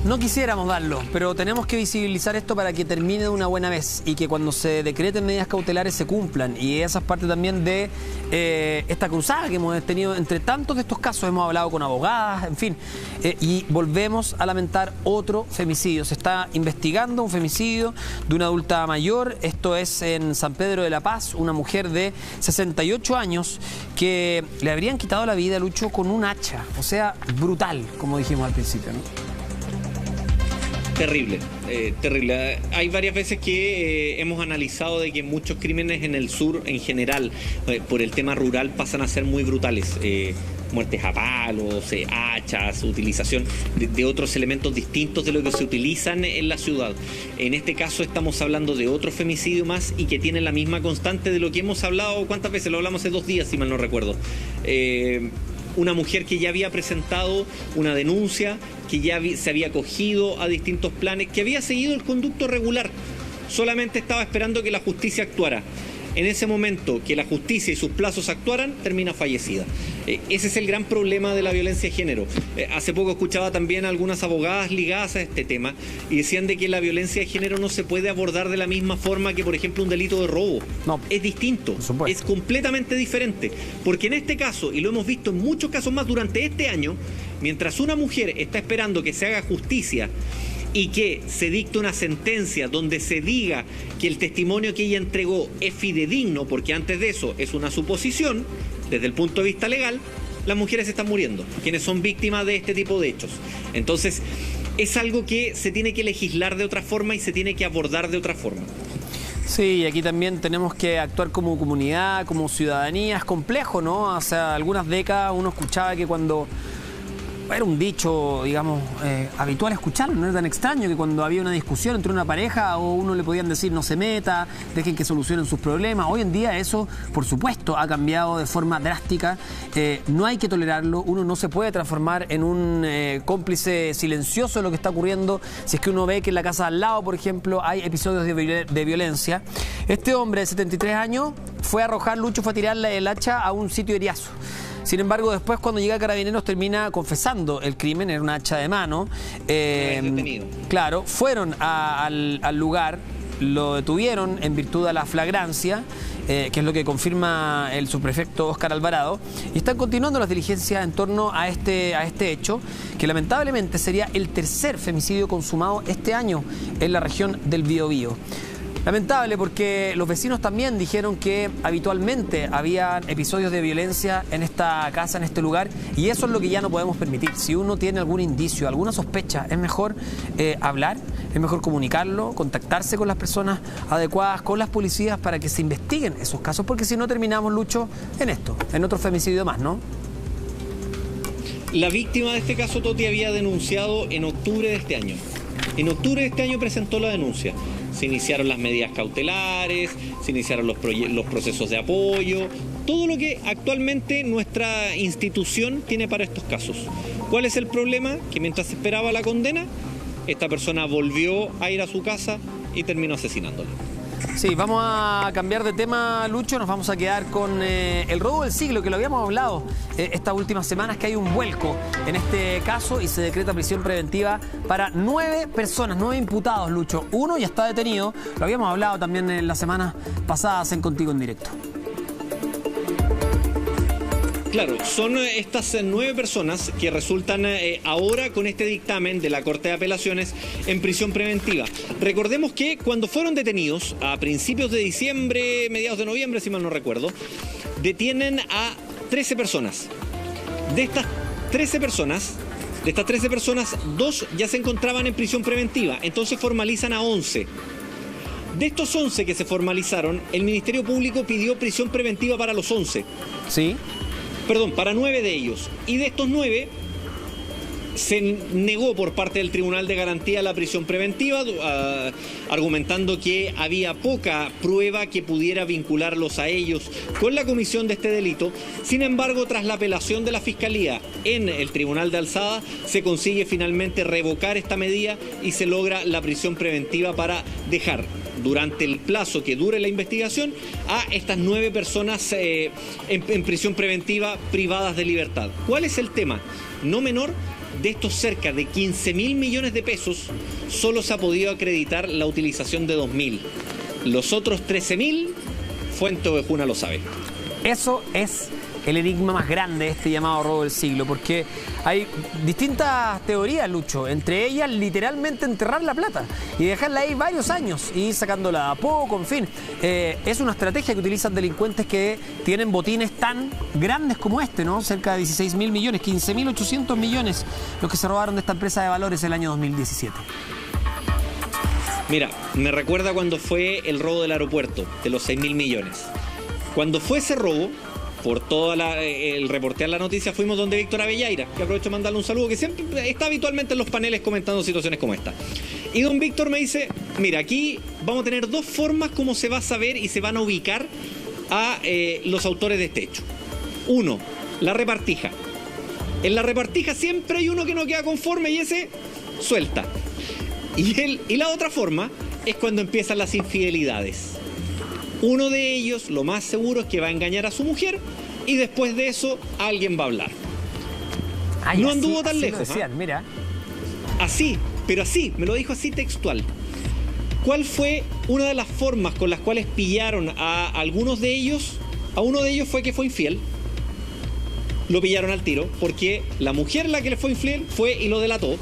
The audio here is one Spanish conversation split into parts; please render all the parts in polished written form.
No quisiéramos darlo, pero tenemos que visibilizar esto para que termine de una buena vez y que cuando se decreten medidas cautelares se cumplan. Y esa es parte también de esta cruzada que hemos tenido entre tantos de estos casos. Hemos hablado con abogadas, en fin. Y volvemos a lamentar otro femicidio. Se está investigando un femicidio de una adulta mayor. Esto es en San Pedro de la Paz, una mujer de 68 años que le habrían quitado la vida, Lucho, con un hacha. O sea, brutal, como dijimos al principio, ¿no? Terrible, terrible. Hay varias veces que hemos analizado de que muchos crímenes en el sur en general, por el tema rural, pasan a ser muy brutales. Muertes a palos, hachas, utilización de otros elementos distintos de lo que se utilizan en la ciudad. En este caso estamos hablando de otro femicidio más y que tiene la misma constante de lo que hemos hablado. ¿Cuántas veces? Lo hablamos hace 2 días, si mal no recuerdo. Una mujer que ya había presentado una denuncia, que ya se había acogido a distintos planes, que había seguido el conducto regular, solamente estaba esperando que la justicia actuara. En ese momento que la justicia y sus plazos actuaran, termina fallecida. Ese es el gran problema de la violencia de género. Hace poco escuchaba también a algunas abogadas ligadas a este tema y decían de que la violencia de género no se puede abordar de la misma forma que, por ejemplo, un delito de robo. No. Es distinto, es completamente diferente. Porque en este caso, y lo hemos visto en muchos casos más durante este año, mientras una mujer está esperando que se haga justicia y que se dicte una sentencia donde se diga que el testimonio que ella entregó es fidedigno, porque antes de eso es una suposición, desde el punto de vista legal, las mujeres están muriendo, quienes son víctimas de este tipo de hechos. Entonces, es algo que se tiene que legislar de otra forma y se tiene que abordar de otra forma. Sí, y aquí también tenemos que actuar como comunidad, como ciudadanía. Es complejo, ¿no? Hace algunas décadas uno escuchaba que cuando... Era un dicho, digamos, habitual escucharlo, no era tan extraño que cuando había una discusión entre una pareja o uno le podían decir no se meta, dejen que solucionen sus problemas. Hoy en día eso, por supuesto, ha cambiado de forma drástica. No hay que tolerarlo, uno no se puede transformar en un cómplice silencioso de lo que está ocurriendo. Si es que uno ve que en la casa al lado, por ejemplo, hay episodios de violencia. Este hombre de 73 años fue a arrojar, Lucho, fue a tirarle el hacha a un sitio de Iriazo. Sin embargo, después cuando llega Carabineros termina confesando el crimen, era una hacha de mano. Claro, fueron al lugar, lo detuvieron en virtud de la flagrancia, que es lo que confirma el subprefecto Óscar Alvarado, y están continuando las diligencias en torno a este hecho, que lamentablemente sería el tercer femicidio consumado este año en la región del Biobío. Lamentable porque los vecinos también dijeron que habitualmente había episodios de violencia en esta casa, en este lugar, y eso es lo que ya no podemos permitir. Si uno tiene algún indicio, alguna sospecha, es mejor hablar, es mejor comunicarlo, contactarse con las personas adecuadas, con las policías, para que se investiguen esos casos, porque si no terminamos, Lucho, en esto, en otro femicidio más, ¿no? La víctima de este caso, Toti, había denunciado en octubre de este año. En octubre de este año presentó la denuncia. Se iniciaron las medidas cautelares, se iniciaron los procesos de apoyo, todo lo que actualmente nuestra institución tiene para estos casos. ¿Cuál es el problema? Que mientras se esperaba la condena, esta persona volvió a ir a su casa y terminó asesinándolo. Sí, vamos a cambiar de tema, Lucho. Nos vamos a quedar con el robo del siglo, que lo habíamos hablado estas últimas semanas, que hay un vuelco en este caso y se decreta prisión preventiva para 9 personas, 9 imputados, Lucho. Uno ya está detenido, lo habíamos hablado también en las semanas pasadas en Contigo en Directo. Claro, son estas 9 personas que resultan ahora con este dictamen de la Corte de Apelaciones en prisión preventiva. Recordemos que cuando fueron detenidos a principios de diciembre, mediados de noviembre, si mal no recuerdo, detienen a 13 personas. De estas 13 personas, 2 ya se encontraban en prisión preventiva, entonces formalizan a 11. De estos 11 que se formalizaron, el Ministerio Público pidió prisión preventiva para los 11. ¿Sí? Perdón, para 9 de ellos. Y de estos 9, se negó por parte del Tribunal de Garantía la prisión preventiva, argumentando que había poca prueba que pudiera vincularlos a ellos con la comisión de este delito. Sin embargo, tras la apelación de la Fiscalía en el Tribunal de Alzada, se consigue finalmente revocar esta medida y se logra la prisión preventiva para dejar, durante el plazo que dure la investigación, a estas 9 personas en prisión preventiva privadas de libertad. ¿Cuál es el tema? No menor, de estos cerca de 15.000 millones de pesos, solo se ha podido acreditar la utilización de 2.000. Los otros 13.000, Fuente Ovejuna lo sabe. Eso es el enigma más grande de este llamado robo del siglo, porque hay distintas teorías, Lucho, entre ellas literalmente enterrar la plata y dejarla ahí varios años y ir sacándola a poco, en fin. Es una estrategia que utilizan delincuentes que tienen botines tan grandes como este, ¿no? Cerca de 16.000 millones, 15.800 millones los que se robaron de esta empresa de valores el año 2017. Mira, me recuerda cuando fue el robo del aeropuerto, de los 6.000 millones. Cuando fue ese robo, por todo el reportear la noticia, fuimos donde Víctor Avelleira, que aprovecho de mandarle un saludo, que siempre está habitualmente en los paneles comentando situaciones como esta. Y don Víctor me dice, mira, aquí vamos a tener dos formas como se va a saber y se van a ubicar a los autores de este hecho. Uno, la repartija. En la repartija siempre hay uno que no queda conforme y ese suelta. Y la otra forma es cuando empiezan las infidelidades. Uno de ellos, lo más seguro, es que va a engañar a su mujer y después de eso alguien va a hablar. Ay, no así, anduvo tan así lejos. Lo decían, mira. Así, pero así, me lo dijo así textual. ¿Cuál fue una de las formas con las cuales pillaron a algunos de ellos? A uno de ellos fue que fue infiel. Lo pillaron al tiro porque la mujer la que le fue infiel fue y lo delató.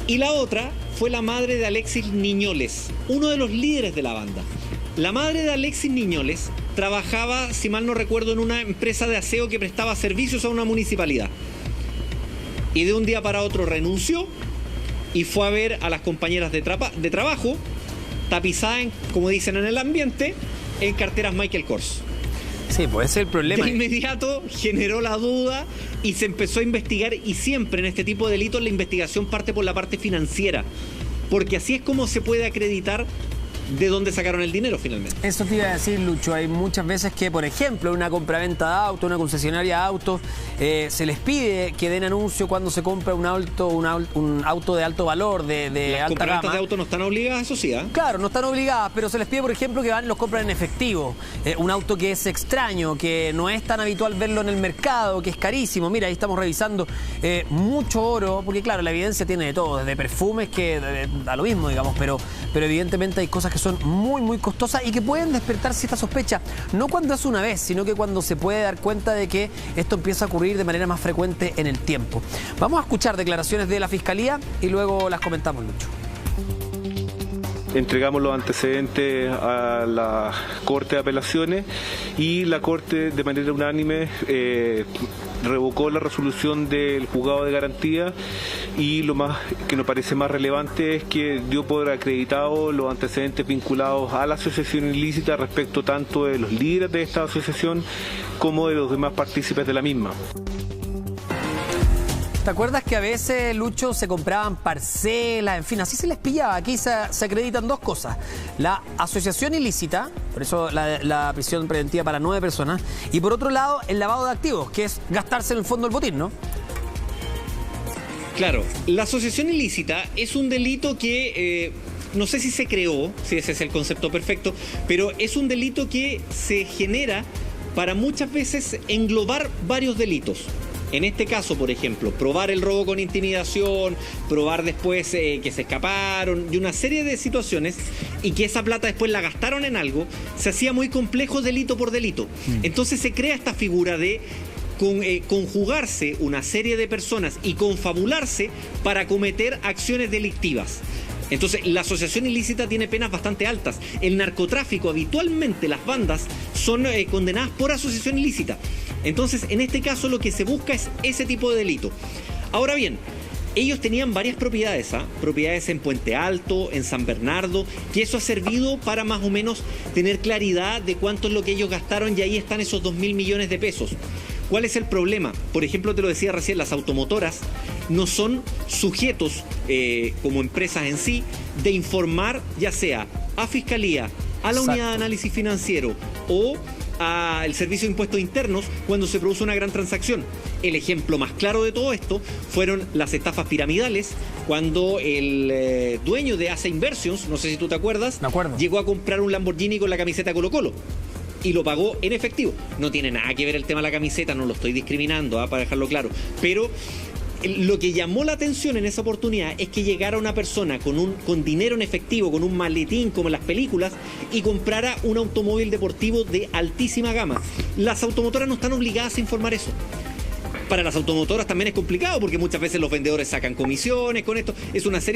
Y la otra fue la madre de Alexis Niñoles, uno de los líderes de la banda. La madre de Alexis Niñoles trabajaba, si mal no recuerdo, en una empresa de aseo que prestaba servicios a una municipalidad. Y de un día para otro renunció y fue a ver a las compañeras de trabajo tapizadas, como dicen en el ambiente, en carteras Michael Kors. Sí, pues ese es el problema. De inmediato generó la duda y se empezó a investigar, y siempre en este tipo de delitos la investigación parte por la parte financiera, porque así es como se puede acreditar de dónde sacaron el dinero finalmente. Eso te iba a decir, Lucho. Hay muchas veces que, por ejemplo, una compraventa de auto, una concesionaria de autos, se les pide que den anuncio cuando se compra un auto de alto valor, de alta gama. Las compraventas de auto no están obligadas, eso sí, ¿eh? Claro, no están obligadas, pero se les pide, por ejemplo, que van y los compran en efectivo. Un auto que es extraño, que no es tan habitual verlo en el mercado, que es carísimo. Mira, ahí estamos revisando mucho oro, porque claro, la evidencia tiene de todo, desde perfumes que da lo mismo, digamos, pero evidentemente hay cosas que son muy, muy costosas y que pueden despertar cierta sospecha, no cuando es una vez, sino que cuando se puede dar cuenta de que esto empieza a ocurrir de manera más frecuente en el tiempo. Vamos a escuchar declaraciones de la Fiscalía y luego las comentamos, Lucho. Entregamos los antecedentes a la Corte de Apelaciones y la Corte, de manera unánime, revocó la resolución del juzgado de garantía, y lo más que nos parece más relevante es que dio por acreditado los antecedentes vinculados a la asociación ilícita respecto tanto de los líderes de esta asociación como de los demás partícipes de la misma. ¿Te acuerdas que a veces, Lucho, se compraban parcelas? En fin, así se les pillaba. Aquí se acreditan dos cosas. La asociación ilícita, por eso la prisión preventiva para 9 personas, y por otro lado, el lavado de activos, que es gastarse en el fondo del botín, ¿no? Claro, la asociación ilícita es un delito que no sé si se creó, si ese es el concepto perfecto, pero es un delito que se genera para muchas veces englobar varios delitos. En este caso, por ejemplo, probar el robo con intimidación, probar después que se escaparon, y una serie de situaciones, y que esa plata después la gastaron en algo, se hacía muy complejo delito por delito. Entonces se crea esta figura de conjugarse una serie de personas y confabularse para cometer acciones delictivas. Entonces, la asociación ilícita tiene penas bastante altas. El narcotráfico, habitualmente las bandas son condenadas por asociación ilícita. Entonces, en este caso lo que se busca es ese tipo de delito. Ahora bien, ellos tenían varias propiedades, propiedades en Puente Alto, en San Bernardo, que eso ha servido para más o menos tener claridad de cuánto es lo que ellos gastaron, y ahí están esos 2.000 millones de pesos. ¿Cuál es el problema? Por ejemplo, te lo decía recién, las automotoras no son sujetos como empresas en sí de informar, ya sea a Fiscalía, a la Unidad de Análisis Financiero o al Servicio de Impuestos Internos cuando se produce una gran transacción. El ejemplo más claro de todo esto fueron las estafas piramidales, cuando el dueño de ACE Inversions, no sé si tú te acuerdas, llegó a comprar un Lamborghini con la camiseta Colo-Colo y lo pagó en efectivo. No tiene nada que ver el tema de la camiseta, no lo estoy discriminando, para dejarlo claro, pero Lo que llamó la atención en esa oportunidad es que llegara una persona con dinero en efectivo, con un maletín como en las películas, y comprara un automóvil deportivo de altísima gama. Las automotoras no están obligadas a informar eso. Para las automotoras también es complicado porque muchas veces los vendedores sacan comisiones con esto. Es una serie